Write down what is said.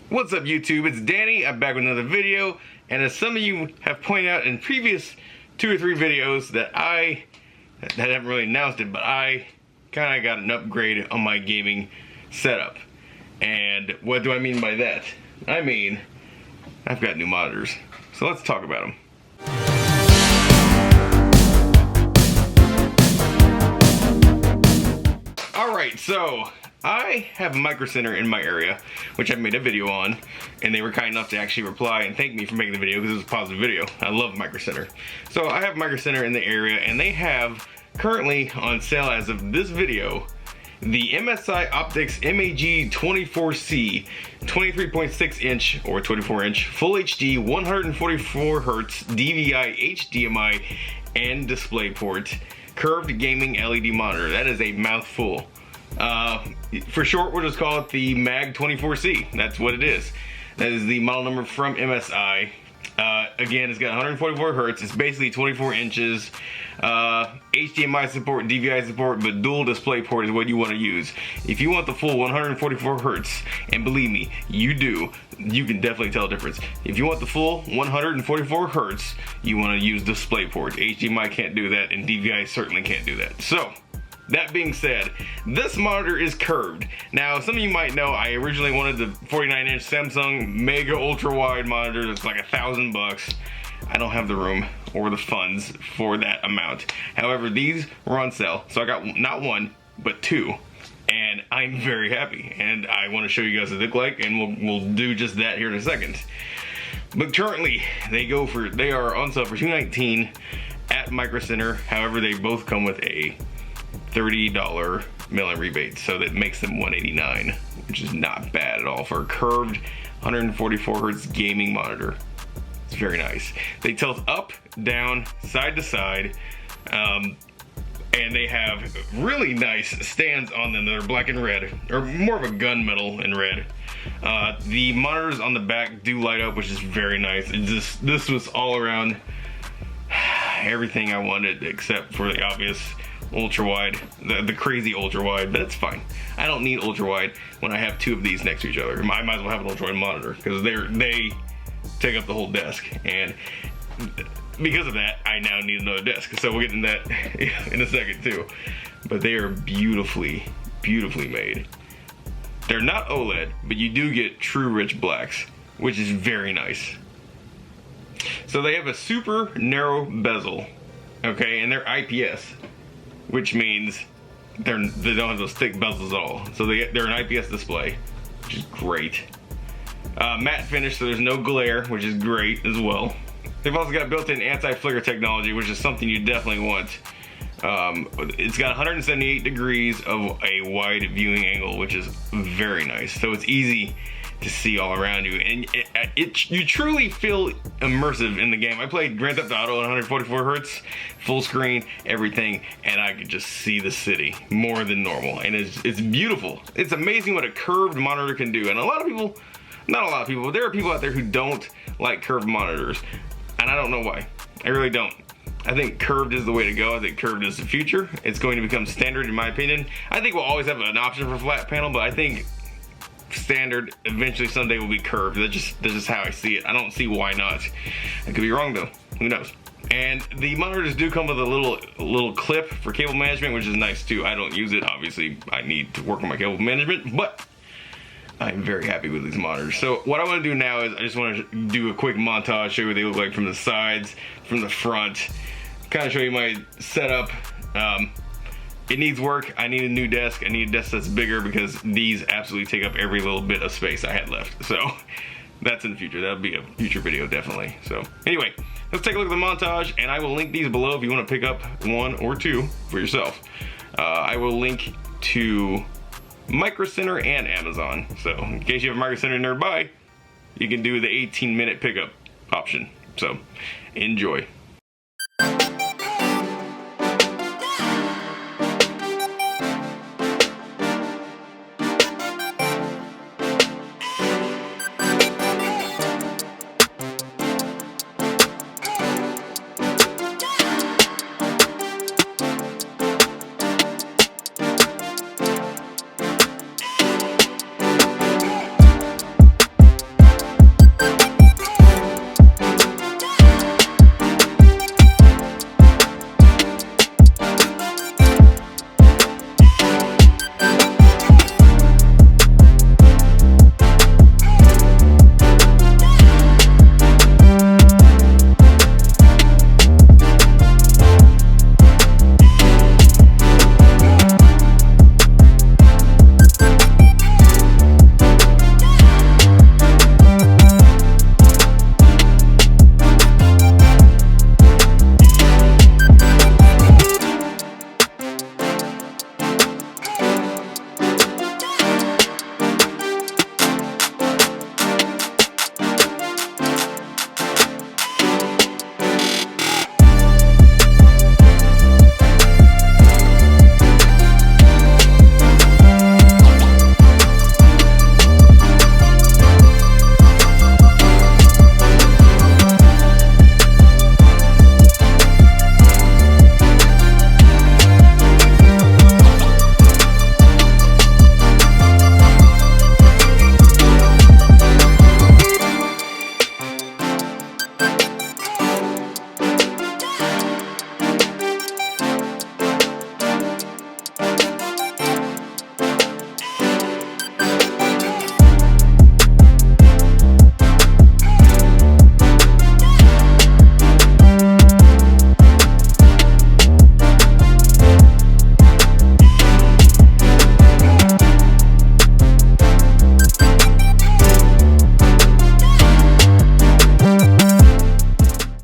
What's up YouTube, it's Danny. I'm back with another video, and as some of you have pointed out in previous 2 or 3 videos that I haven't really announced it, but I kind of got an upgrade on my gaming setup. And what do I mean by that? I mean, I've got new monitors. So let's talk about them. Alright, so I have a Micro Center in my area, which I've made a video on, and they were kind enough to actually reply and thank me for making the video because it was a positive video. I love Micro Center. So I have Micro Center in the area, and they have currently on sale as of this video the MSI Optics MAG 24C 23.6 inch or 24 inch Full HD 144 Hz DVI HDMI and DisplayPort curved gaming LED monitor. That is a mouthful. For short, we'll just call it the MAG 24C. That's what it is. That is the model number from MSI. Again, it's got 144 Hz. It's basically 24 inches. HDMI support, DVI support, but dual display port is what you want to use. If you want the full 144 Hz, and believe me, you do, you can definitely tell the difference. If you want the full 144 Hz, you want to use DisplayPort. HDMI can't do that, and DVI certainly can't do that. So, that being said, this monitor is curved. Now, some of you might know I originally wanted the 49-inch Samsung Mega Ultra Wide monitor that's like $1,000. I don't have the room or the funds for that amount. However, these were on sale, so I got not one, but 2. And I'm very happy, and I want to show you guys what they look like, and we'll do just that here in a second. But currently, they are on sale for $219 at Micro Center. However, they both come with a $30 mail-in rebate, so that makes them $189, which is not bad at all for a curved 144 Hz gaming monitor. It's very nice. They tilt up, down, side to side, and they have really nice stands on them that are black and red, or more of a gunmetal and red. The monitors on the back do light up, which is very nice. This was all around everything I wanted except for the obvious ultra wide, the crazy ultra wide, but it's fine. I don't need ultra wide when I have 2 of these next to each other. I might as well have an ultra wide monitor because they take up the whole desk, and because of that, I now need another desk. So we'll get into that in a second too. But they are beautifully, beautifully made. They're not OLED, but you do get true rich blacks, which is very nice. So they have a super narrow bezel, okay, and they're IPS. Which means they don't have those thick bezels at all. So they're an IPS display, which is great. Matte finish, so there's no glare, which is great as well. They've also got built-in anti-flicker technology, which is something you definitely want. It's got 178 degrees of a wide viewing angle, which is very nice. So it's easy to see all around you, and you truly feel immersive in the game. I played Grand Theft Auto at 144 Hz, full screen, everything, and I could just see the city more than normal, and it's beautiful. It's amazing what a curved monitor can do, and a lot of people, not a lot of people, but there are people out there who don't like curved monitors, and I don't know why. I really don't. I think curved is the way to go. I think curved is the future. It's going to become standard in my opinion. I think we'll always have an option for flat panel, but I think standard eventually someday will be curved. That's just how I see it. I don't see why not. I could be wrong though. Who knows? And the monitors do come with a little clip for cable management, which is nice too. I don't use it. Obviously, I need to work on my cable management, but I'm very happy with these monitors. So what I want to do now is I just want to do a quick montage, show you what they look like from the sides, from the front, kind of show you my setup. It needs work. I need a new desk. I need a desk that's bigger because these absolutely take up every little bit of space I had left. So that's in the future. That'll be a future video, definitely. So anyway, let's take a look at the montage, and I will link these below if you want to pick up 1 or 2 for yourself. I will link to Micro Center and Amazon. So in case you have a Micro Center nearby, you can do the 18-minute pickup option. So enjoy.